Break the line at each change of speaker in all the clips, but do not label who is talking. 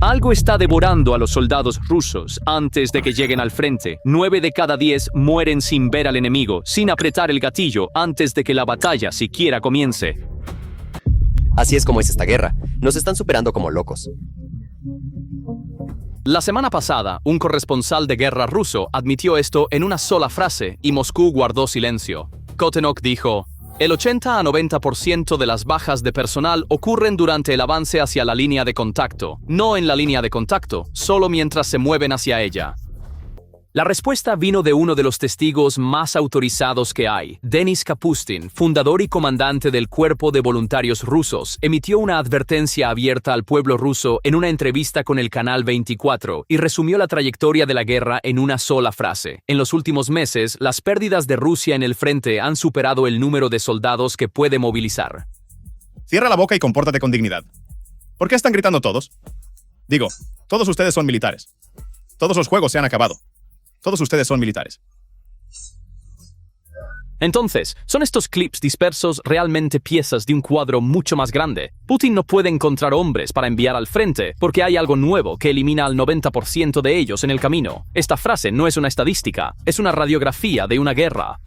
Algo está devorando a los soldados rusos antes de que lleguen al frente. 9 de cada 10 mueren sin ver al enemigo, sin apretar el gatillo antes de que la batalla siquiera comience.
Así es como es esta guerra. Nos están superando como locos.
La semana pasada, un corresponsal de guerra ruso admitió esto en una sola frase y Moscú guardó silencio. Kotenok dijo: el 80 a 90% de las bajas de personal ocurren durante el avance hacia la línea de contacto, no en la línea de contacto, solo mientras se mueven hacia ella. La respuesta vino de uno de los testigos más autorizados que hay. Denis Kapustin, fundador y comandante del Cuerpo de Voluntarios Rusos, emitió una advertencia abierta al pueblo ruso en una entrevista con el Canal 24 y resumió la trayectoria de la guerra en una sola frase. En los últimos meses, las pérdidas de Rusia en el frente han superado el número de soldados que puede movilizar.
Cierra la boca y compórtate con dignidad. ¿Por qué están gritando todos? Digo, todos ustedes son militares. Todos los juegos se han acabado. Todos ustedes son militares.
Entonces, ¿son estos clips dispersos realmente piezas de un cuadro mucho más grande? Putin no puede encontrar hombres para enviar al frente porque hay algo nuevo que elimina al 90% de ellos en el camino. Esta frase no es una estadística, es una radiografía de una guerra.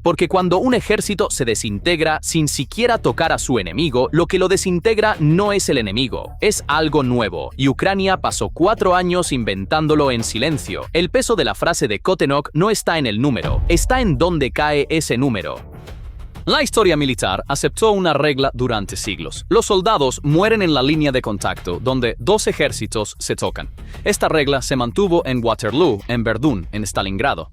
Porque cuando un ejército se desintegra sin siquiera tocar a su enemigo, lo que lo desintegra no es el enemigo, es algo nuevo. Y Ucrania pasó 4 años inventándolo en silencio. El peso de la frase de Kotenok no está en el número, está en dónde cae ese número. La historia militar aceptó una regla durante siglos. Los soldados mueren en la línea de contacto, donde 2 ejércitos se tocan. Esta regla se mantuvo en Waterloo, en Verdún, en Stalingrado.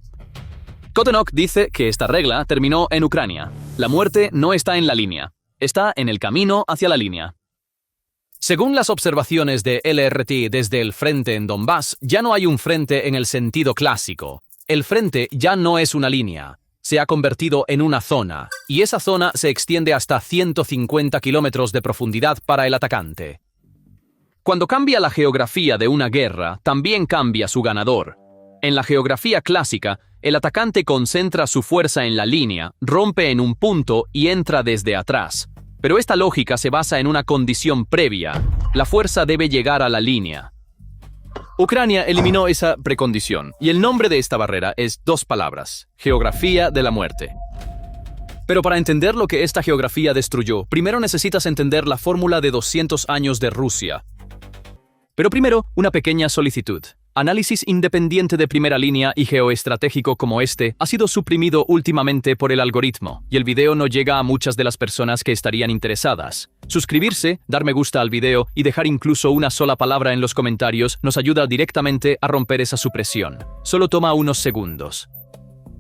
Kotenok dice que esta regla terminó en Ucrania. La muerte no está en la línea, está en el camino hacia la línea. Según las observaciones de LRT desde el frente en Donbass, ya no hay un frente en el sentido clásico. El frente ya no es una línea, se ha convertido en una zona, y esa zona se extiende hasta 150 kilómetros de profundidad para el atacante. Cuando cambia la geografía de una guerra, también cambia su ganador. En la geografía clásica, el atacante concentra su fuerza en la línea, rompe en un punto y entra desde atrás. Pero esta lógica se basa en una condición previa. La fuerza debe llegar a la línea. Ucrania eliminó esa precondición, y el nombre de esta barrera es 2 palabras: geografía de la muerte. Pero para entender lo que esta geografía destruyó, primero necesitas entender la fórmula de 200 años de Rusia. Pero primero, una pequeña solicitud. Análisis independiente de primera línea y geoestratégico como este ha sido suprimido últimamente por el algoritmo, y el video no llega a muchas de las personas que estarían interesadas. Suscribirse, dar me gusta al video y dejar incluso una sola palabra en los comentarios nos ayuda directamente a romper esa supresión. Solo toma unos segundos.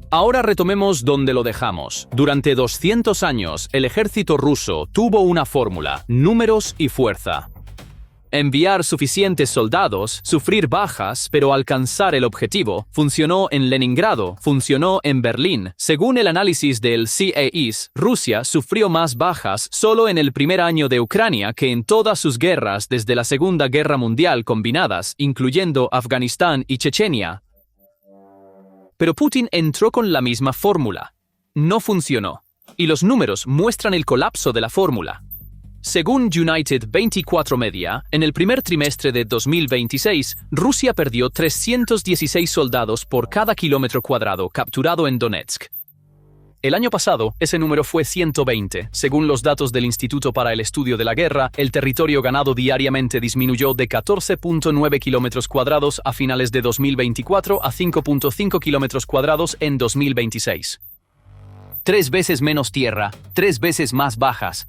Ahora retomemos donde lo dejamos. Durante 200 años, el ejército ruso tuvo una fórmula: números y fuerza. Enviar suficientes soldados, sufrir bajas, pero alcanzar el objetivo. Funcionó en Leningrado, funcionó en Berlín. Según el análisis del CAIS, Rusia sufrió más bajas solo en el primer año de Ucrania que en todas sus guerras desde la Segunda Guerra Mundial combinadas, incluyendo Afganistán y Chechenia. Pero Putin entró con la misma fórmula. No funcionó. Y los números muestran el colapso de la fórmula. Según United 24 Media, en el primer trimestre de 2026, Rusia perdió 316 soldados por cada kilómetro cuadrado capturado en Donetsk. El año pasado, ese número fue 120. Según los datos del Instituto para el Estudio de la Guerra, el territorio ganado diariamente disminuyó de 14.9 kilómetros cuadrados a finales de 2024 a 5.5 kilómetros cuadrados en 2026. 3 veces menos tierra, 3 veces más bajas.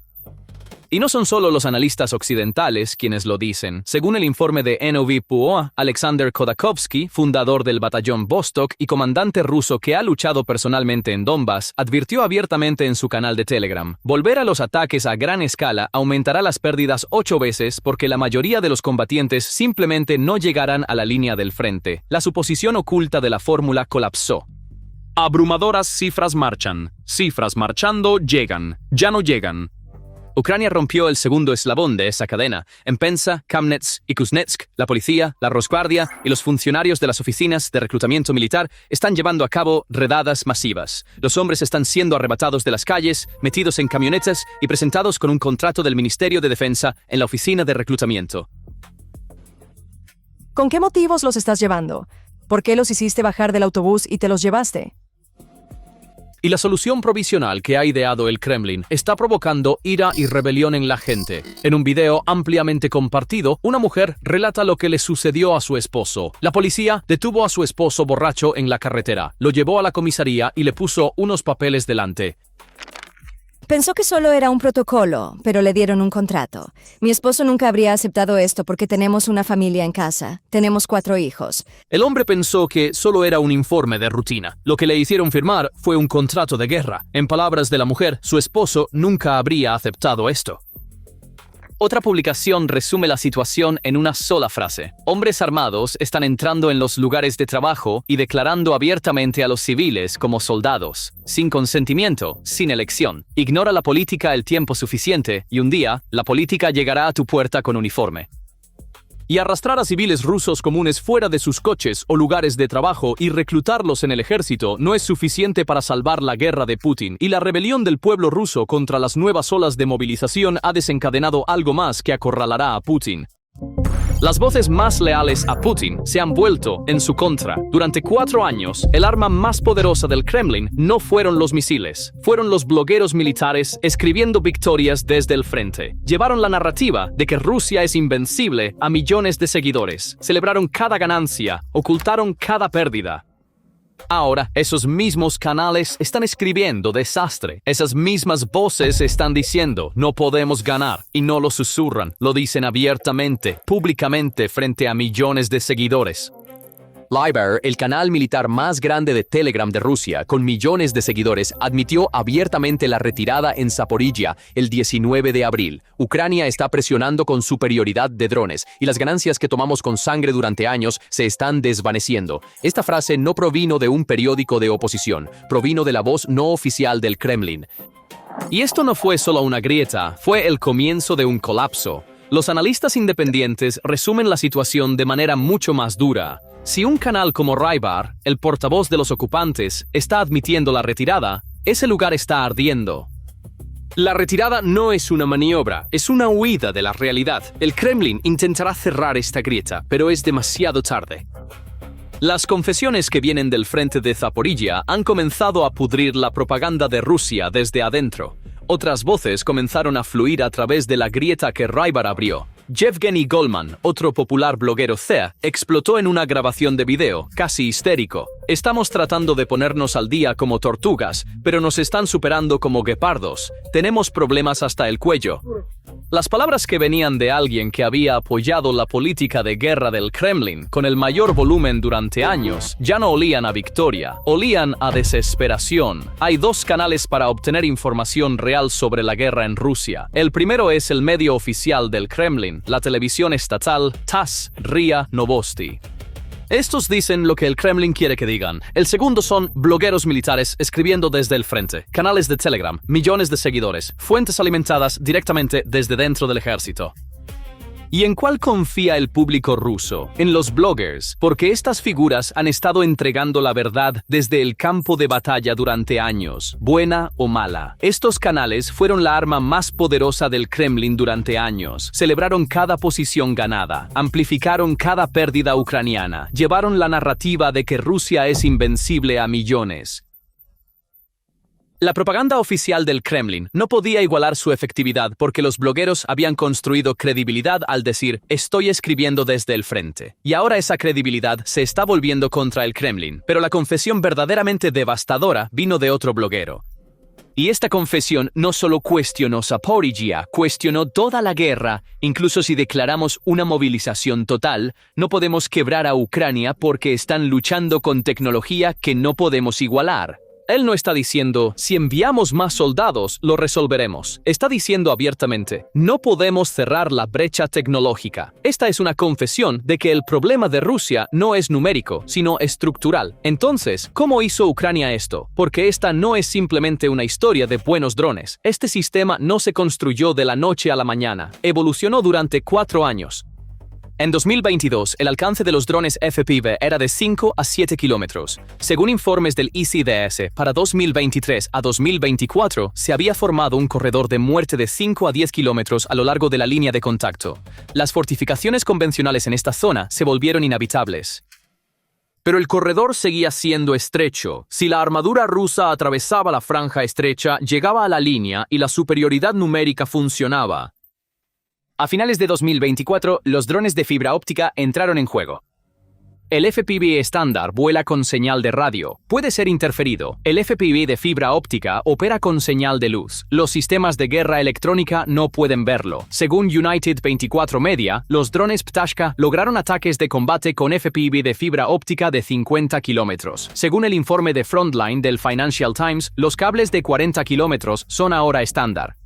Y no son solo los analistas occidentales quienes lo dicen. Según el informe de NOV-PUOA, Alexander Khodakovsky, fundador del batallón Vostok y comandante ruso que ha luchado personalmente en Donbass, advirtió abiertamente en su canal de Telegram: volver a los ataques a gran escala aumentará las pérdidas 8 veces porque la mayoría de los combatientes simplemente no llegarán a la línea del frente. La suposición oculta de la fórmula colapsó. Abrumadoras cifras marchan. Cifras marchando llegan. Ya no llegan. Ucrania rompió el segundo eslabón de esa cadena. En Penza, Kamnets y Kuznetsk, la policía, la Rosguardia y los funcionarios de las oficinas de reclutamiento militar están llevando a cabo redadas masivas. Los hombres están siendo arrebatados de las calles, metidos en camionetas y presentados con un contrato del Ministerio de Defensa en la oficina de reclutamiento.
¿Con qué motivos los estás llevando? ¿Por qué los hiciste bajar del autobús y te los llevaste?
Y la solución provisional que ha ideado el Kremlin está provocando ira y rebelión en la gente. En un video ampliamente compartido, una mujer relata lo que le sucedió a su esposo. La policía detuvo a su esposo borracho en la carretera, lo llevó a la comisaría y le puso unos papeles delante.
Pensó que solo era un protocolo, pero le dieron un contrato. Mi esposo nunca habría aceptado esto porque tenemos una familia en casa. Tenemos 4 hijos.
El hombre pensó que solo era un informe de rutina. Lo que le hicieron firmar fue un contrato de guerra. En palabras de la mujer, su esposo nunca habría aceptado esto. Otra publicación resume la situación en una sola frase. Hombres armados están entrando en los lugares de trabajo y declarando abiertamente a los civiles como soldados, sin consentimiento, sin elección. Ignora la política el tiempo suficiente y un día, la política llegará a tu puerta con uniforme. Y arrastrar a civiles rusos comunes fuera de sus coches o lugares de trabajo y reclutarlos en el ejército no es suficiente para salvar la guerra de Putin, y la rebelión del pueblo ruso contra las nuevas olas de movilización ha desencadenado algo más que acorralará a Putin. Las voces más leales a Putin se han vuelto en su contra. Durante 4 años, el arma más poderosa del Kremlin no fueron los misiles, fueron los blogueros militares escribiendo victorias desde el frente. Llevaron la narrativa de que Rusia es invencible a millones de seguidores. Celebraron cada ganancia, ocultaron cada pérdida. Ahora, esos mismos canales están escribiendo desastre. Esas mismas voces están diciendo, no podemos ganar, y no lo susurran, lo dicen abiertamente, públicamente frente a millones de seguidores.
Libar, el canal militar más grande de Telegram de Rusia, con millones de seguidores, admitió abiertamente la retirada en Zaporizhia el 19 de abril. Ucrania está presionando con superioridad de drones, y las ganancias que tomamos con sangre durante años se están desvaneciendo. Esta frase no provino de un periódico de oposición, provino de la voz no oficial del Kremlin.
Y esto no fue solo una grieta, fue el comienzo de un colapso. Los analistas independientes resumen la situación de manera mucho más dura. Si un canal como Rybar, el portavoz de los ocupantes, está admitiendo la retirada, ese lugar está ardiendo. La retirada no es una maniobra, es una huida de la realidad. El Kremlin intentará cerrar esta grieta, pero es demasiado tarde. Las confesiones que vienen del frente de Zaporizhia han comenzado a pudrir la propaganda de Rusia desde adentro. Otras voces comenzaron a fluir a través de la grieta que Rybar abrió. Yevgeny Golman, otro popular bloguero CEA, explotó en una grabación de video, casi histérico. Estamos tratando de ponernos al día como tortugas, pero nos están superando como guepardos. Tenemos problemas hasta el cuello. Las palabras que venían de alguien que había apoyado la política de guerra del Kremlin con el mayor volumen durante años ya no olían a victoria, olían a desesperación. Hay 2 canales para obtener información real sobre la guerra en Rusia. El primero es el medio oficial del Kremlin, la televisión estatal TASS, RIA Novosti. Estos dicen lo que el Kremlin quiere que digan. El segundo son blogueros militares escribiendo desde el frente, canales de Telegram, millones de seguidores, fuentes alimentadas directamente desde dentro del ejército. ¿Y en cuál confía el público ruso? En los bloggers, porque estas figuras han estado entregando la verdad desde el campo de batalla durante años, buena o mala. Estos canales fueron la arma más poderosa del Kremlin durante años. Celebraron cada posición ganada, amplificaron cada pérdida ucraniana, llevaron la narrativa de que Rusia es invencible a millones. La propaganda oficial del Kremlin no podía igualar su efectividad porque los blogueros habían construido credibilidad al decir «estoy escribiendo desde el frente». Y ahora esa credibilidad se está volviendo contra el Kremlin. Pero la confesión verdaderamente devastadora vino de otro bloguero. Y esta confesión no solo cuestionó Zaporizhia, cuestionó toda la guerra. Incluso si declaramos una movilización total, no podemos quebrar a Ucrania porque están luchando con tecnología que no podemos igualar. Él no está diciendo, si enviamos más soldados, lo resolveremos. Está diciendo abiertamente, no podemos cerrar la brecha tecnológica. Esta es una confesión de que el problema de Rusia no es numérico, sino estructural. Entonces, ¿cómo hizo Ucrania esto? Porque esta no es simplemente una historia de buenos drones. Este sistema no se construyó de la noche a la mañana. Evolucionó durante 4 años. En 2022, el alcance de los drones FPV era de 5 a 7 kilómetros. Según informes del ICDS, para 2023 a 2024 se había formado un corredor de muerte de 5 a 10 kilómetros a lo largo de la línea de contacto. Las fortificaciones convencionales en esta zona se volvieron inhabitables. Pero el corredor seguía siendo estrecho. Si la armadura rusa atravesaba la franja estrecha, llegaba a la línea y la superioridad numérica funcionaba. A finales de 2024, los drones de fibra óptica entraron en juego. El FPV estándar vuela con señal de radio. Puede ser interferido. El FPV de fibra óptica opera con señal de luz. Los sistemas de guerra electrónica no pueden verlo. Según United 24 Media, los drones Ptashka lograron ataques de combate con FPV de fibra óptica de 50 kilómetros. Según el informe de Frontline del Financial Times, los cables de 40 kilómetros son ahora estándar.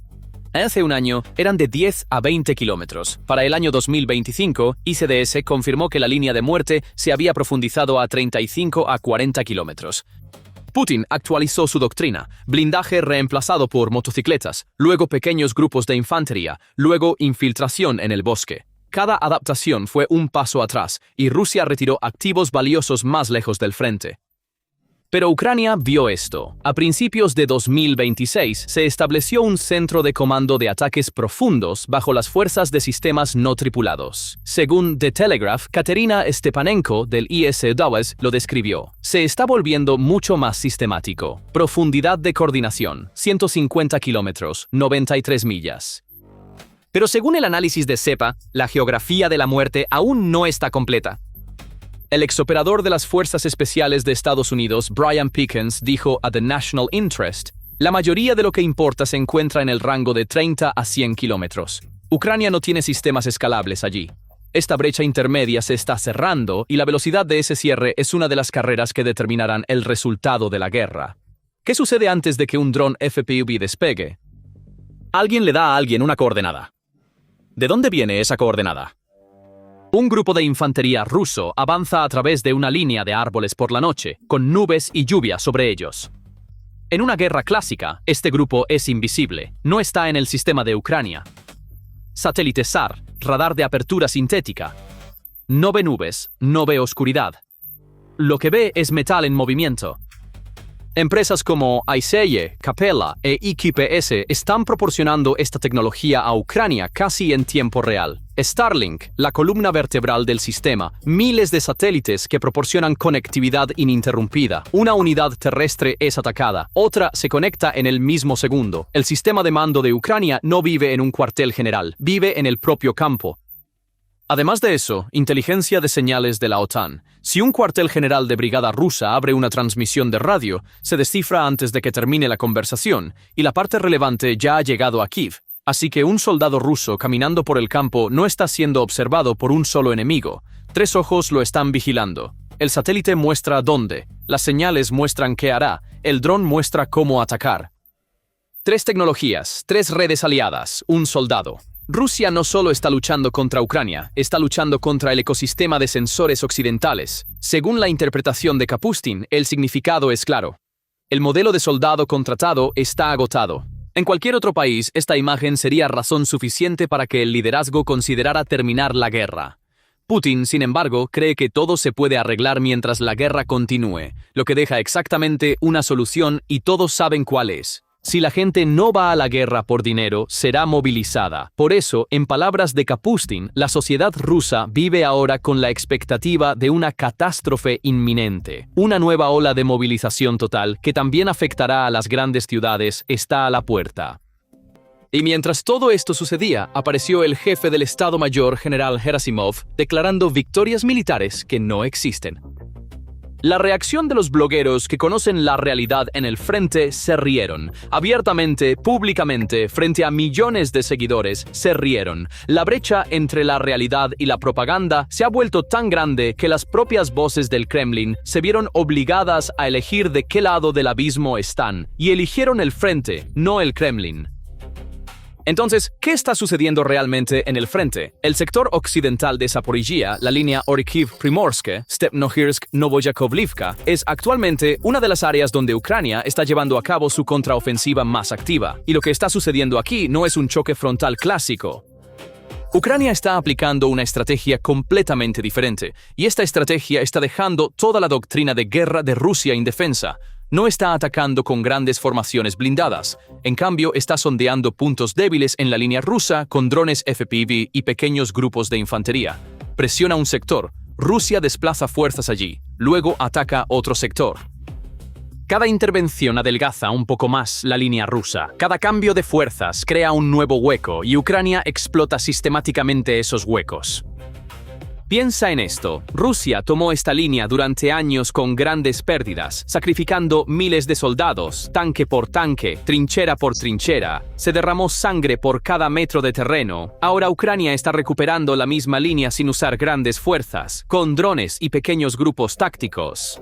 Hace un año eran de 10 a 20 kilómetros. Para el año 2025, ICDS confirmó que la línea de muerte se había profundizado a 35 a 40 kilómetros. Putin actualizó su doctrina: blindaje reemplazado por motocicletas, luego pequeños grupos de infantería, luego infiltración en el bosque. Cada adaptación fue un paso atrás, y Rusia retiró activos valiosos más lejos del frente. Pero Ucrania vio esto. A principios de 2026 se estableció un centro de comando de ataques profundos bajo las fuerzas de sistemas no tripulados. Según The Telegraph, Katerina Stepanenko del ISW lo describió. Se está volviendo mucho más sistemático. Profundidad de coordinación: 150 kilómetros, 93 millas. Pero según el análisis de CEPA, la geografía de la muerte aún no está completa. El exoperador de las Fuerzas Especiales de Estados Unidos, Brian Pickens, dijo a The National Interest: la mayoría de lo que importa se encuentra en el rango de 30 a 100 kilómetros. Ucrania no tiene sistemas escalables allí. Esta brecha intermedia se está cerrando y la velocidad de ese cierre es una de las carreras que determinarán el resultado de la guerra. ¿Qué sucede antes de que un dron FPV despegue? Alguien le da a alguien una coordenada. ¿De dónde viene esa coordenada? Un grupo de infantería ruso avanza a través de una línea de árboles por la noche, con nubes y lluvia sobre ellos. En una guerra clásica, este grupo es invisible, no está en el sistema de Ucrania. Satélite SAR, radar de apertura sintética. No ve nubes, no ve oscuridad. Lo que ve es metal en movimiento. Empresas como Aiseye, Capella e IKPS están proporcionando esta tecnología a Ucrania casi en tiempo real. Starlink, la columna vertebral del sistema, miles de satélites que proporcionan conectividad ininterrumpida. Una unidad terrestre es atacada, otra se conecta en el mismo segundo. El sistema de mando de Ucrania no vive en un cuartel general, vive en el propio campo. Además de eso, inteligencia de señales de la OTAN. Si un cuartel general de brigada rusa abre una transmisión de radio, se descifra antes de que termine la conversación, y la parte relevante ya ha llegado a Kiev. Así que un soldado ruso caminando por el campo no está siendo observado por un solo enemigo. 3 ojos lo están vigilando. El satélite muestra dónde, las señales muestran qué hará, el dron muestra cómo atacar. 3 tecnologías, 3 redes aliadas, un soldado. Rusia no solo está luchando contra Ucrania, está luchando contra el ecosistema de sensores occidentales. Según la interpretación de Kapustin, el significado es claro. El modelo de soldado contratado está agotado. En cualquier otro país, esta imagen sería razón suficiente para que el liderazgo considerara terminar la guerra. Putin, sin embargo, cree que todo se puede arreglar mientras la guerra continúe, lo que deja exactamente una solución y todos saben cuál es. Si la gente no va a la guerra por dinero, será movilizada. Por eso, en palabras de Kapustin, la sociedad rusa vive ahora con la expectativa de una catástrofe inminente. Una nueva ola de movilización total, que también afectará a las grandes ciudades, está a la puerta. Y mientras todo esto sucedía, apareció el jefe del Estado Mayor, General Gerasimov, declarando victorias militares que no existen. La reacción de los blogueros que conocen la realidad en el frente se rieron. Abiertamente, públicamente, frente a millones de seguidores, se rieron. La brecha entre la realidad y la propaganda se ha vuelto tan grande que las propias voces del Kremlin se vieron obligadas a elegir de qué lado del abismo están, y eligieron el frente, no el Kremlin. Entonces, ¿qué está sucediendo realmente en el frente? El sector occidental de Zaporizhia, la línea Orikhiv-Primorsk, Stepnohirsk-Novoyakovlivka, es actualmente una de las áreas donde Ucrania está llevando a cabo su contraofensiva más activa. Y lo que está sucediendo aquí no es un choque frontal clásico. Ucrania está aplicando una estrategia completamente diferente, y esta estrategia está dejando toda la doctrina de guerra de Rusia indefensa. No está atacando con grandes formaciones blindadas. En cambio, está sondeando puntos débiles en la línea rusa con drones FPV y pequeños grupos de infantería. Presiona un sector. Rusia desplaza fuerzas allí. Luego ataca otro sector. Cada intervención adelgaza un poco más la línea rusa. Cada cambio de fuerzas crea un nuevo hueco y Ucrania explota sistemáticamente esos huecos. Piensa en esto. Rusia tomó esta línea durante años con grandes pérdidas, sacrificando miles de soldados, tanque por tanque, trinchera por trinchera. Se derramó sangre por cada metro de terreno. Ahora Ucrania está recuperando la misma línea sin usar grandes fuerzas, con drones y pequeños grupos tácticos.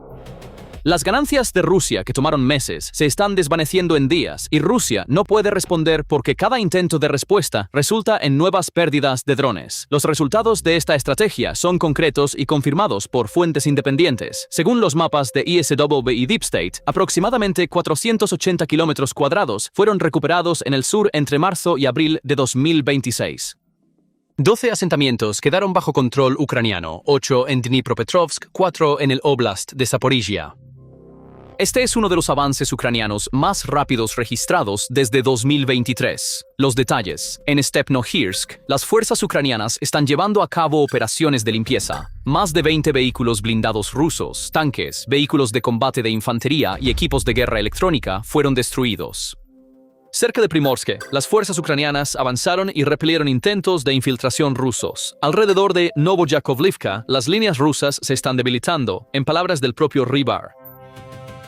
Las ganancias de Rusia, que tomaron meses, se están desvaneciendo en días, y Rusia no puede responder porque cada intento de respuesta resulta en nuevas pérdidas de drones. Los resultados de esta estrategia son concretos y confirmados por fuentes independientes. Según los mapas de ISW y Deep State, aproximadamente 480 kilómetros cuadrados fueron recuperados en el sur entre marzo y abril de 2026. 12 asentamientos quedaron bajo control ucraniano, 8 en Dnipropetrovsk, 4 en el Oblast de Zaporizhia. Este es uno de los avances ucranianos más rápidos registrados desde 2023. Los detalles. En Stepnohirsk, las fuerzas ucranianas están llevando a cabo operaciones de limpieza. Más de 20 vehículos blindados rusos, tanques, vehículos de combate de infantería y equipos de guerra electrónica fueron destruidos. Cerca de Primorsk, las fuerzas ucranianas avanzaron y repelieron intentos de infiltración rusos. Alrededor de Novoyakovlivka, las líneas rusas se están debilitando, en palabras del propio Rybar.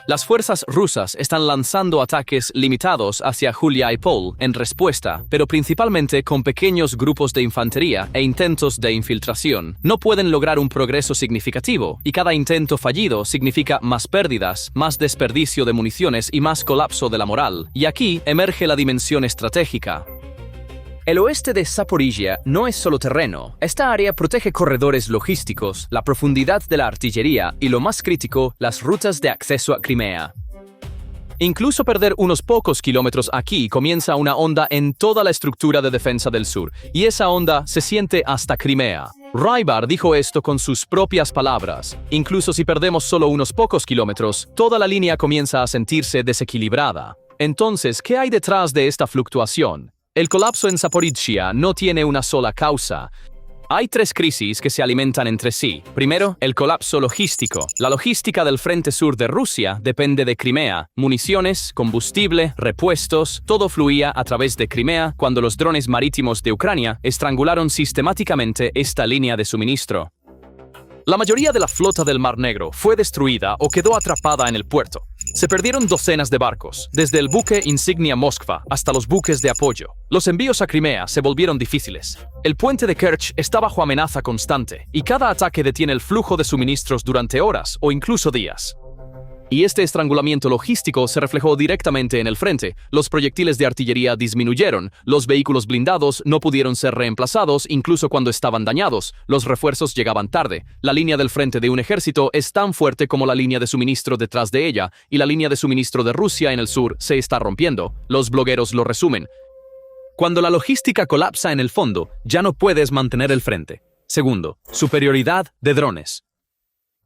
Las fuerzas rusas están lanzando ataques limitados hacia Juliápol en respuesta, pero principalmente con pequeños grupos de infantería e intentos de infiltración. No pueden lograr un progreso significativo, y cada intento fallido significa más pérdidas, más desperdicio de municiones y más colapso de la moral. Y aquí emerge la dimensión estratégica. El oeste de Zaporizhia no es solo terreno. Esta área protege corredores logísticos, la profundidad de la artillería y, lo más crítico, las rutas de acceso a Crimea. Incluso perder unos pocos kilómetros aquí comienza una onda en toda la estructura de defensa del sur, y esa onda se siente hasta Crimea. Rybar dijo esto con sus propias palabras. Incluso si perdemos solo unos pocos kilómetros, toda la línea comienza a sentirse desequilibrada. Entonces, ¿qué hay detrás de esta fluctuación? El colapso en Zaporizhia no tiene una sola causa. Hay 3 crisis que se alimentan entre sí. Primero, el colapso logístico. La logística del frente sur de Rusia depende de Crimea. Municiones, combustible, repuestos, todo fluía a través de Crimea cuando los drones marítimos de Ucrania estrangularon sistemáticamente esta línea de suministro. La mayoría de la flota del Mar Negro fue destruida o quedó atrapada en el puerto. Se perdieron docenas de barcos, desde el buque insignia Moskva hasta los buques de apoyo. Los envíos a Crimea se volvieron difíciles. El puente de Kerch está bajo amenaza constante, y cada ataque detiene el flujo de suministros durante horas o incluso días. Y este estrangulamiento logístico se reflejó directamente en el frente. Los proyectiles de artillería disminuyeron, los vehículos blindados no pudieron ser reemplazados incluso cuando estaban dañados, los refuerzos llegaban tarde. La línea del frente de un ejército es tan fuerte como la línea de suministro detrás de ella, y la línea de suministro de Rusia en el sur se está rompiendo. Los blogueros lo resumen. Cuando la logística colapsa en el fondo, ya no puedes mantener el frente. Segundo, superioridad de drones.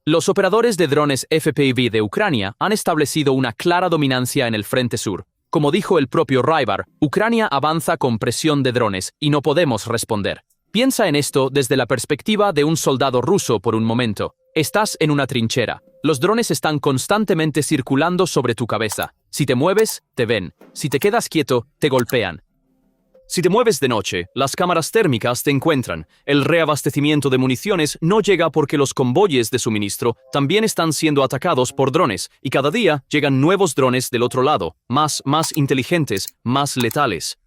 Los operadores de drones FPV de Ucrania han establecido una clara dominancia en el frente sur. Como dijo el propio Rybar, Ucrania avanza con presión de drones y no podemos responder. Piensa en esto desde la perspectiva de un soldado ruso por un momento. Estás en una trinchera. Los drones están constantemente circulando sobre tu cabeza. Si te mueves, te ven. Si te quedas quieto, te golpean. Si te mueves de noche, las cámaras térmicas te encuentran. El reabastecimiento de municiones no llega porque los convoyes de suministro también están siendo atacados por drones, y cada día llegan nuevos drones del otro lado, más inteligentes, más letales.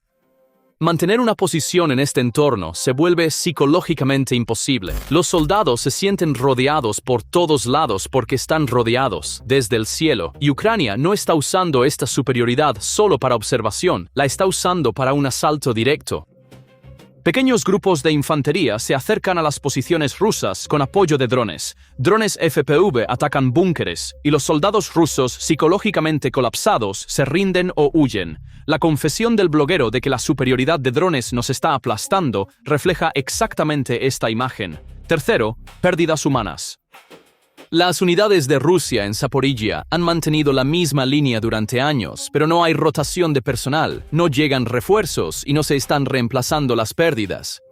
Mantener una posición en este entorno se vuelve psicológicamente imposible. Los soldados se sienten rodeados por todos lados porque están rodeados desde el cielo. Y Ucrania no está usando esta superioridad solo para observación, la está usando para un asalto directo. Pequeños grupos de infantería se acercan a las posiciones rusas con apoyo de drones. Drones FPV atacan búnkeres y los soldados rusos psicológicamente colapsados se rinden o huyen. La confesión del bloguero de que la superioridad de drones nos está aplastando refleja exactamente esta imagen. Tercero, pérdidas humanas. Las unidades de Rusia en Zaporizhia han mantenido la misma línea durante años, pero no hay rotación de personal, no llegan refuerzos y no se están reemplazando las pérdidas.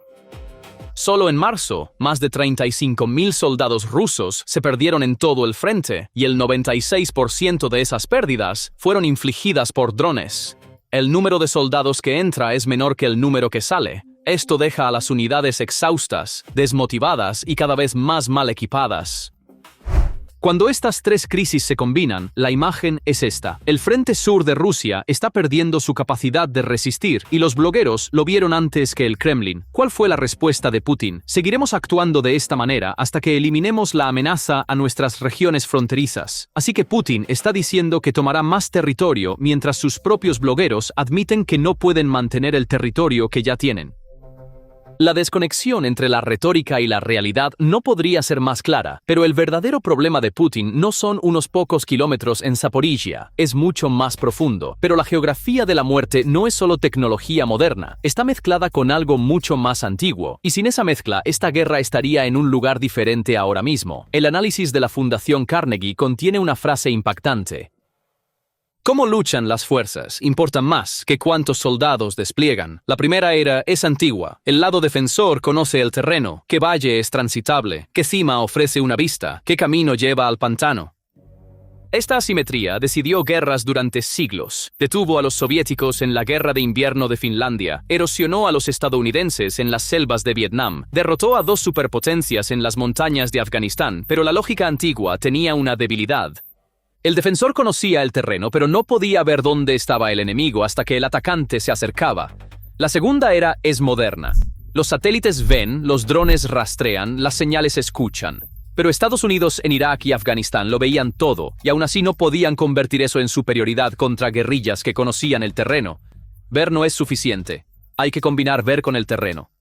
Solo en marzo, más de 35.000 soldados rusos se perdieron en todo el frente, y el 96% de esas pérdidas fueron infligidas por drones. El número de soldados que entra es menor que el número que sale. Esto deja a las unidades exhaustas, desmotivadas y cada vez más mal equipadas. Cuando estas tres crisis se combinan, la imagen es esta. El frente sur de Rusia está perdiendo su capacidad de resistir y los blogueros lo vieron antes que el Kremlin. ¿Cuál fue la respuesta de Putin? Seguiremos actuando de esta manera hasta que eliminemos la amenaza a nuestras regiones fronterizas. Así que Putin está diciendo que tomará más territorio mientras sus propios blogueros admiten que no pueden mantener el territorio que ya tienen. La desconexión entre la retórica y la realidad no podría ser más clara, pero el verdadero problema de Putin no son unos pocos kilómetros en Zaporizhia, es mucho más profundo. Pero la geografía de la muerte no es solo tecnología moderna, está mezclada con algo mucho más antiguo, y sin esa mezcla, esta guerra estaría en un lugar diferente ahora mismo. El análisis de la Fundación Carnegie contiene una frase impactante. ¿Cómo luchan las fuerzas? Importa más que cuántos soldados despliegan. La primera era es antigua. El lado defensor conoce el terreno, qué valle es transitable, qué cima ofrece una vista, qué camino lleva al pantano. Esta asimetría decidió guerras durante siglos, detuvo a los soviéticos en la Guerra de Invierno de Finlandia, erosionó a los estadounidenses en las selvas de Vietnam, derrotó a dos superpotencias en las montañas de Afganistán, pero la lógica antigua tenía una debilidad. El defensor conocía el terreno, pero no podía ver dónde estaba el enemigo hasta que el atacante se acercaba. La segunda era es moderna. Los satélites ven, los drones rastrean, las señales escuchan. Pero Estados Unidos en Irak y Afganistán lo veían todo, y aún así no podían convertir eso en superioridad contra guerrillas que conocían el terreno. Ver no es suficiente. Hay que combinar ver con el terreno.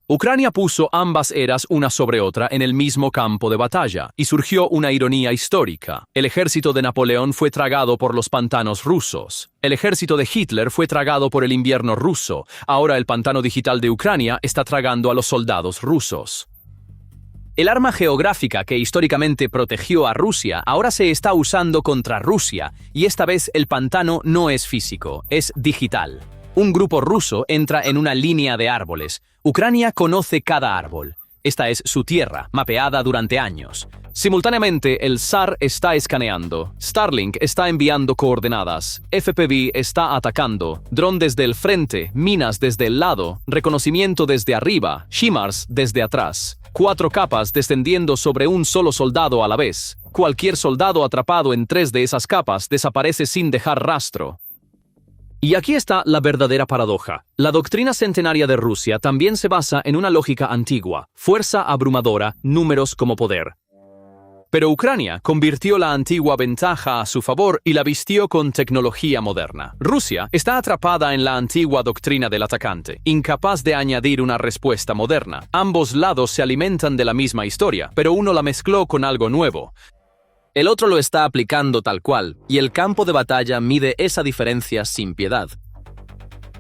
Ucrania puso ambas eras una sobre otra en el mismo campo de batalla, y surgió una ironía histórica. El ejército de Napoleón fue tragado por los pantanos rusos. El ejército de Hitler fue tragado por el invierno ruso. Ahora el pantano digital de Ucrania está tragando a los soldados rusos. El arma geográfica que históricamente protegió a Rusia ahora se está usando contra Rusia, y esta vez el pantano no es físico, es digital. Un grupo ruso entra en una línea de árboles. Ucrania conoce cada árbol. Esta es su tierra, mapeada durante años. Simultáneamente, el SAR está escaneando, Starlink está enviando coordenadas, FPV está atacando, dron desde el frente, minas desde el lado, reconocimiento desde arriba, HIMARS desde atrás. 4 capas descendiendo sobre un solo soldado a la vez. Cualquier soldado atrapado en 3 de esas capas desaparece sin dejar rastro. Y aquí está la verdadera paradoja. La doctrina centenaria de Rusia también se basa en una lógica antigua, fuerza abrumadora, números como poder. Pero Ucrania convirtió la antigua ventaja a su favor y la vistió con tecnología moderna. Rusia está atrapada en la antigua doctrina del atacante, incapaz de añadir una respuesta moderna. Ambos lados se alimentan de la misma historia, pero uno la mezcló con algo nuevo. El otro lo está aplicando tal cual, y el campo de batalla mide esa diferencia sin piedad.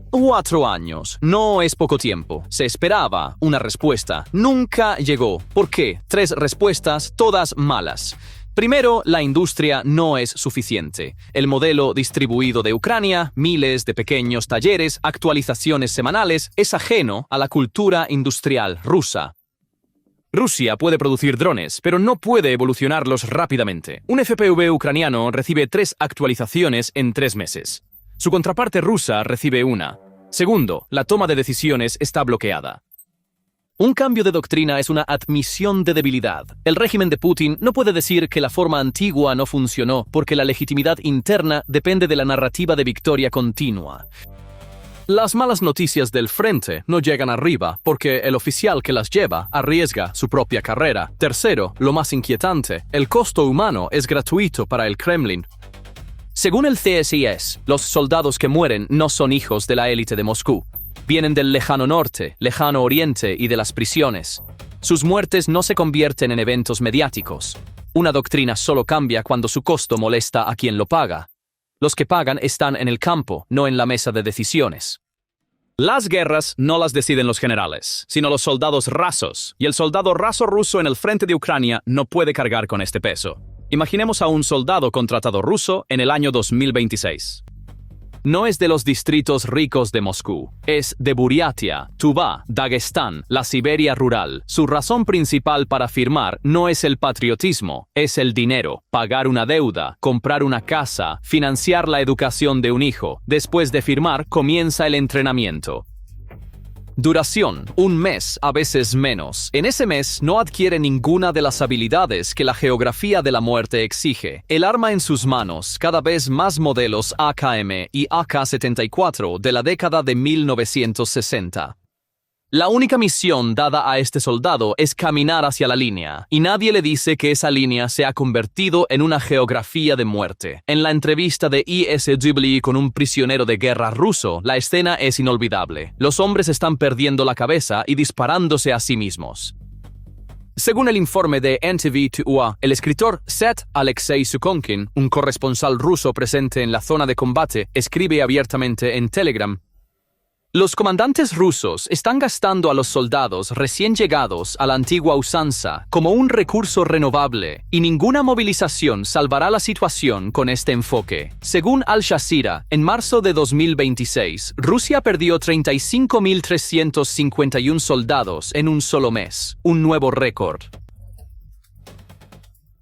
4 años. No es poco tiempo. Se esperaba una respuesta. Nunca llegó. ¿Por qué? 3 respuestas, todas malas. Primero, la industria no es suficiente. El modelo distribuido de Ucrania, miles de pequeños talleres, actualizaciones semanales, es ajeno a la cultura industrial rusa. Rusia puede producir drones, pero no puede evolucionarlos rápidamente. Un FPV ucraniano recibe 3 actualizaciones en 3 meses. Su contraparte rusa recibe 1. Segundo, la toma de decisiones está bloqueada. Un cambio de doctrina es una admisión de debilidad. El régimen de Putin no puede decir que la forma antigua no funcionó porque la legitimidad interna depende de la narrativa de victoria continua. Las malas noticias del frente no llegan arriba porque el oficial que las lleva arriesga su propia carrera. Tercero, lo más inquietante, el costo humano es gratuito para el Kremlin. Según el CSIS, los soldados que mueren no son hijos de la élite de Moscú. Vienen del lejano norte, lejano oriente y de las prisiones. Sus muertes no se convierten en eventos mediáticos. Una doctrina solo cambia cuando su costo molesta a quien lo paga. Los que pagan están en el campo, no en la mesa de decisiones. Las guerras no las deciden los generales, sino los soldados rasos, y el soldado raso ruso en el frente de Ucrania no puede cargar con este peso. Imaginemos a un soldado contratado ruso en el año 2026. No es de los distritos ricos de Moscú, es de Buriatia, Tuvá, Dagestán, la Siberia rural. Su razón principal para firmar no es el patriotismo, es el dinero, pagar una deuda, comprar una casa, financiar la educación de un hijo. Después de firmar, comienza el entrenamiento. Duración, 1 mes, a veces menos. En ese mes no adquiere ninguna de las habilidades que la geografía de la muerte exige. El arma en sus manos, cada vez más modelos AKM y AK-74 de la década de 1960. La única misión dada a este soldado es caminar hacia la línea, y nadie le dice que esa línea se ha convertido en una geografía de muerte. En la entrevista de ISW con un prisionero de guerra ruso, la escena es inolvidable. Los hombres están perdiendo la cabeza y disparándose a sí mismos. Según el informe de NTV2UA, el escritor Seth Alexei Sukonkin, un corresponsal ruso presente en la zona de combate, escribe abiertamente en Telegram: los comandantes rusos están gastando a los soldados recién llegados a la antigua usanza como un recurso renovable, y ninguna movilización salvará la situación con este enfoque. Según Al Jazeera, en marzo de 2026, Rusia perdió 35.351 soldados en un solo mes, un nuevo récord.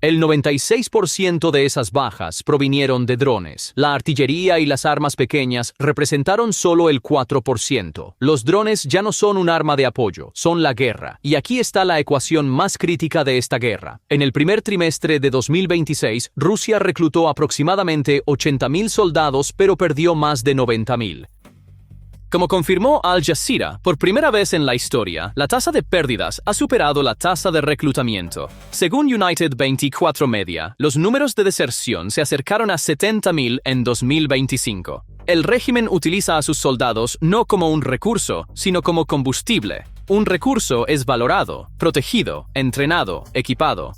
El 96% de esas bajas provinieron de drones. La artillería y las armas pequeñas representaron solo el 4%. Los drones ya no son un arma de apoyo, son la guerra. Y aquí está la ecuación más crítica de esta guerra. En el primer trimestre de 2026, Rusia reclutó aproximadamente 80.000 soldados, pero perdió más de 90.000. Como confirmó Al Jazeera, por primera vez en la historia, la tasa de pérdidas ha superado la tasa de reclutamiento. Según United 24 Media, los números de deserción se acercaron a 70.000 en 2025. El régimen utiliza a sus soldados no como un recurso, sino como combustible. Un recurso es valorado, protegido, entrenado, equipado.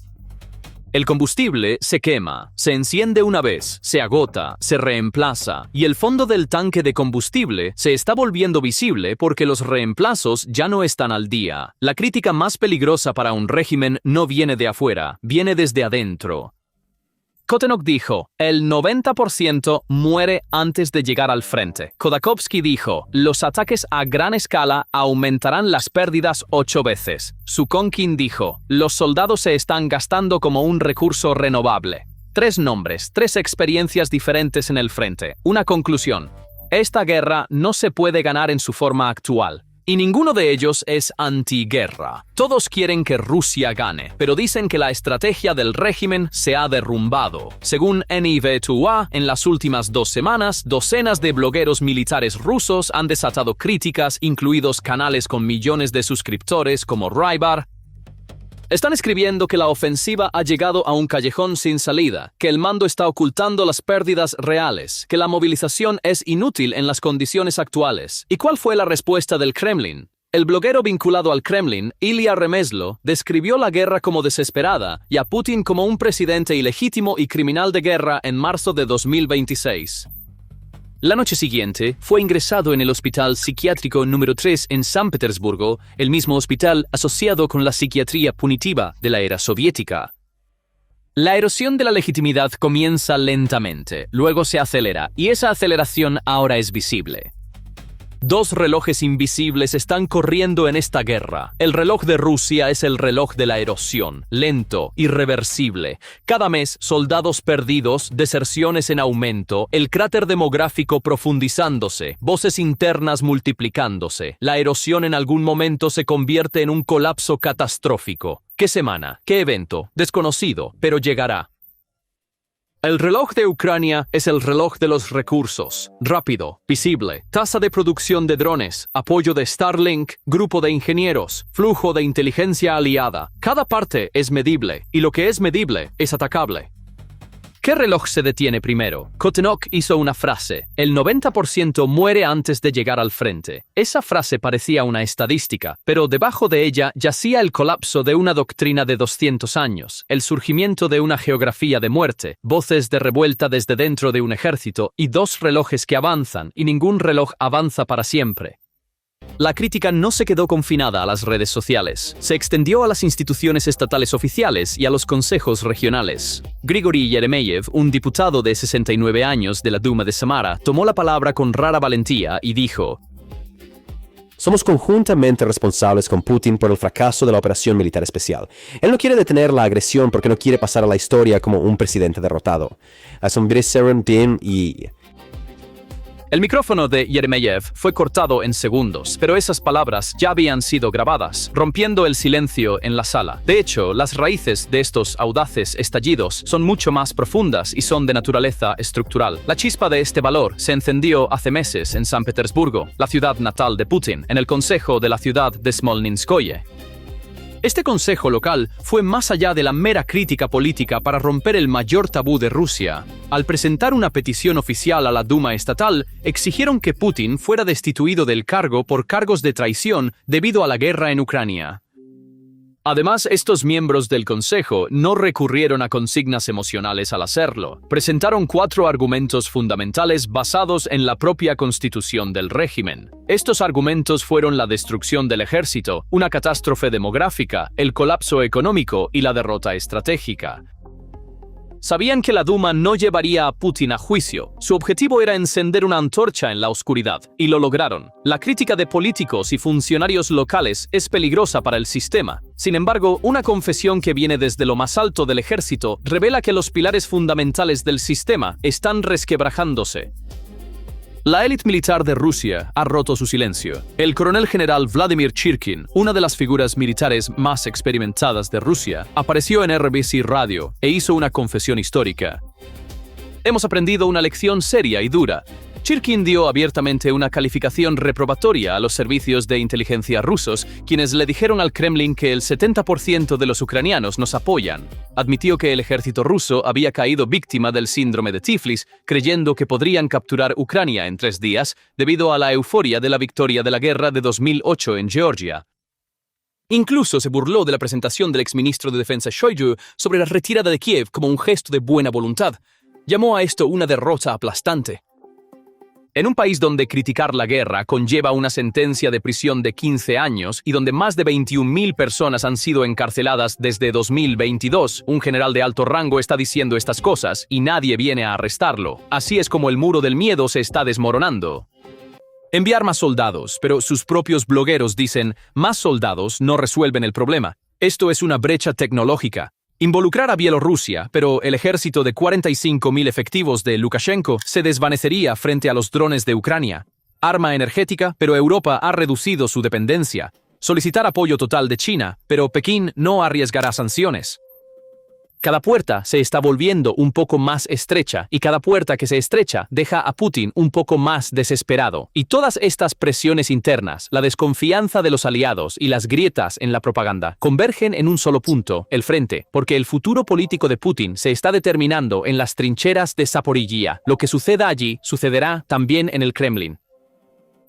El combustible se quema, se enciende una vez, se agota, se reemplaza, y el fondo del tanque de combustible se está volviendo visible porque los reemplazos ya no están al día. La crítica más peligrosa para un régimen no viene de afuera, viene desde adentro. Kotenok dijo, el 90% muere antes de llegar al frente. Khodakovsky dijo, los ataques a gran escala aumentarán las pérdidas 8 veces. Sukonkin dijo, los soldados se están gastando como un recurso renovable. 3 nombres, 3 experiencias diferentes en el frente. Una conclusión. Esta guerra no se puede ganar en su forma actual. Y ninguno de ellos es antiguerra. Todos quieren que Rusia gane, pero dicen que la estrategia del régimen se ha derrumbado. Según NIV2A, en las últimas 2 semanas, docenas de blogueros militares rusos han desatado críticas, incluidos canales con millones de suscriptores como Rybar. Están escribiendo que la ofensiva ha llegado a un callejón sin salida, que el mando está ocultando las pérdidas reales, que la movilización es inútil en las condiciones actuales. ¿Y cuál fue la respuesta del Kremlin? El bloguero vinculado al Kremlin, Ilya Remezlo, describió la guerra como desesperada y a Putin como un presidente ilegítimo y criminal de guerra en marzo de 2026. La noche siguiente, fue ingresado en el Hospital Psiquiátrico número 3 en San Petersburgo, el mismo hospital asociado con la psiquiatría punitiva de la era soviética. La erosión de la legitimidad comienza lentamente, luego se acelera, y esa aceleración ahora es visible. 2 relojes invisibles están corriendo en esta guerra. El reloj de Rusia es el reloj de la erosión, lento, irreversible. Cada mes, soldados perdidos, deserciones en aumento, el cráter demográfico profundizándose, voces internas multiplicándose. La erosión en algún momento se convierte en un colapso catastrófico. ¿Qué semana? ¿Qué evento? Desconocido, pero llegará. El reloj de Ucrania es el reloj de los recursos. Rápido, visible, tasa de producción de drones, apoyo de Starlink, grupo de ingenieros, flujo de inteligencia aliada. Cada parte es medible, y lo que es medible es atacable. ¿Qué reloj se detiene primero? Kotenok hizo una frase: el 90% muere antes de llegar al frente. Esa frase parecía una estadística, pero debajo de ella yacía el colapso de una doctrina de 200 años, el surgimiento de una geografía de muerte, voces de revuelta desde dentro de un ejército y dos relojes que avanzan, y ningún reloj avanza para siempre. La crítica no se quedó confinada a las redes sociales, se extendió a las instituciones estatales oficiales y a los consejos regionales. Grigori Yeremeyev, un diputado de 69 años de la Duma de Samara, tomó la palabra con rara valentía y dijo:
Somos conjuntamente responsables con Putin por el fracaso de la operación militar especial. Él no quiere detener la agresión porque no quiere pasar a la historia como un presidente derrotado.
El micrófono de Yeremeyev fue cortado en segundos, pero esas palabras ya habían sido grabadas, rompiendo el silencio en la sala. De hecho, las raíces de estos audaces estallidos son mucho más profundas y son de naturaleza estructural. La chispa de este valor se encendió hace meses en San Petersburgo, la ciudad natal de Putin, en el consejo de la ciudad de Smolninskoye. Este consejo local fue más allá de la mera crítica política para romper el mayor tabú de Rusia. Al presentar una petición oficial a la Duma estatal, exigieron que Putin fuera destituido del cargo por cargos de traición debido a la guerra en Ucrania. Además, estos miembros del Consejo no recurrieron a consignas emocionales al hacerlo. Presentaron 4 argumentos fundamentales basados en la propia constitución del régimen. Estos argumentos fueron la destrucción del ejército, una catástrofe demográfica, el colapso económico y la derrota estratégica. Sabían que la Duma no llevaría a Putin a juicio. Su objetivo era encender una antorcha en la oscuridad, y lo lograron. La crítica de políticos y funcionarios locales es peligrosa para el sistema. Sin embargo, una confesión que viene desde lo más alto del ejército revela que los pilares fundamentales del sistema están resquebrajándose. La élite militar de Rusia ha roto su silencio. El coronel general Vladimir Chirkin, una de las figuras militares más experimentadas de Rusia, apareció en RBC Radio e hizo una confesión histórica. Hemos aprendido una lección seria y dura. Chirkin dio abiertamente una calificación reprobatoria a los servicios de inteligencia rusos, quienes le dijeron al Kremlin que el 70% de los ucranianos nos apoyan. Admitió que el ejército ruso había caído víctima del síndrome de Tiflis, creyendo que podrían capturar Ucrania en 3 días, debido a la euforia de la victoria de la guerra de 2008 en Georgia. Incluso se burló de la presentación del exministro de Defensa Shoigu sobre la retirada de Kiev como un gesto de buena voluntad. Llamó a esto una derrota aplastante. En un país donde criticar la guerra conlleva una sentencia de prisión de 15 años y donde más de 21.000 personas han sido encarceladas desde 2022, un general de alto rango está diciendo estas cosas y nadie viene a arrestarlo. Así es como el muro del miedo se está desmoronando. Enviar más soldados, pero sus propios blogueros dicen, más soldados no resuelven el problema. Esto es una brecha tecnológica. Involucrar a Bielorrusia, pero el ejército de 45.000 efectivos de Lukashenko se desvanecería frente a los drones de Ucrania. Arma energética, pero Europa ha reducido su dependencia. Solicitar apoyo total de China, pero Pekín no arriesgará sanciones. Cada puerta se está volviendo un poco más estrecha y cada puerta que se estrecha deja a Putin un poco más desesperado. Y todas estas presiones internas, la desconfianza de los aliados y las grietas en la propaganda convergen en un solo punto, el frente, porque el futuro político de Putin se está determinando en las trincheras de Zaporizhia. Lo que suceda allí sucederá también en el Kremlin.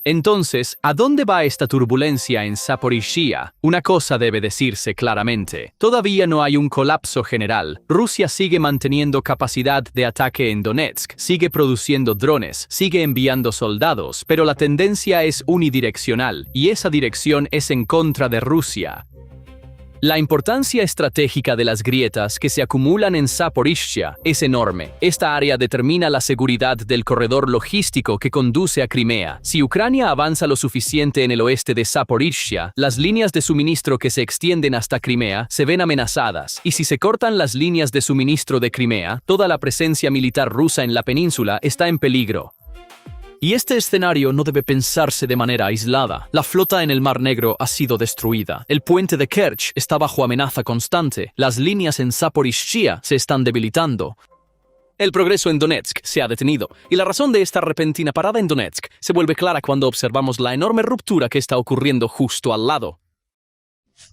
Entonces, ¿a dónde va esta turbulencia en Zaporizhia? Una cosa debe decirse claramente. Todavía no hay un colapso general. Rusia sigue manteniendo capacidad de ataque en Donetsk, sigue produciendo drones, sigue enviando soldados, pero la tendencia es unidireccional, y esa dirección es en contra de Rusia. La importancia estratégica de las grietas que se acumulan en Zaporizhia es enorme. Esta área determina la seguridad del corredor logístico que conduce a Crimea. Si Ucrania avanza lo suficiente en el oeste de Zaporizhia, las líneas de suministro que se extienden hasta Crimea se ven amenazadas. Y si se cortan las líneas de suministro de Crimea, toda la presencia militar rusa en la península está en peligro. Y este escenario no debe pensarse de manera aislada. La flota en el Mar Negro ha sido destruida. El puente de Kerch está bajo amenaza constante. Las líneas en Zaporizhia se están debilitando. El progreso en Donetsk se ha detenido, y la razón de esta repentina parada en Donetsk se vuelve clara cuando observamos la enorme ruptura que está ocurriendo justo al lado.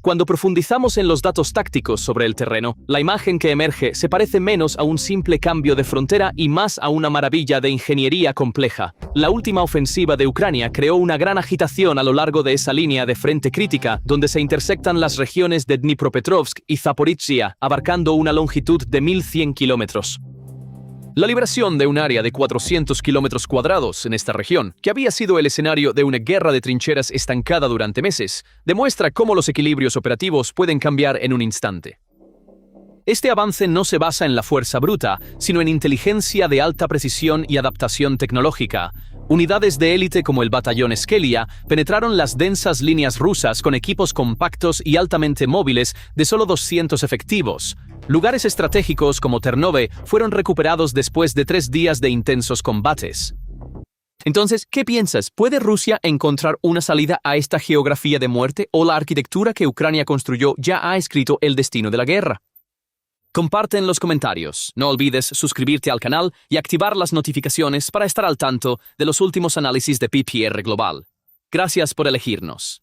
Cuando profundizamos en los datos tácticos sobre el terreno, la imagen que emerge se parece menos a un simple cambio de frontera y más a una maravilla de ingeniería compleja. La última ofensiva de Ucrania creó una gran agitación a lo largo de esa línea de frente crítica, donde se intersectan las regiones de Dnipropetrovsk y Zaporizhia, abarcando una longitud de 1.100 kilómetros. La liberación de un área de 400 kilómetros cuadrados en esta región, que había sido el escenario de una guerra de trincheras estancada durante meses, demuestra cómo los equilibrios operativos pueden cambiar en un instante. Este avance no se basa en la fuerza bruta, sino en inteligencia de alta precisión y adaptación tecnológica. Unidades de élite como el batallón Skelia penetraron las densas líneas rusas con equipos compactos y altamente móviles de solo 200 efectivos. Lugares estratégicos como Ternove fueron recuperados después de 3 días de intensos combates. Entonces, ¿qué piensas? ¿Puede Rusia encontrar una salida a esta geografía de muerte o la arquitectura que Ucrania construyó ya ha escrito el destino de la guerra? Comparte en los comentarios. No olvides suscribirte al canal y activar las notificaciones para estar al tanto de los últimos análisis de PPR Global. Gracias por elegirnos.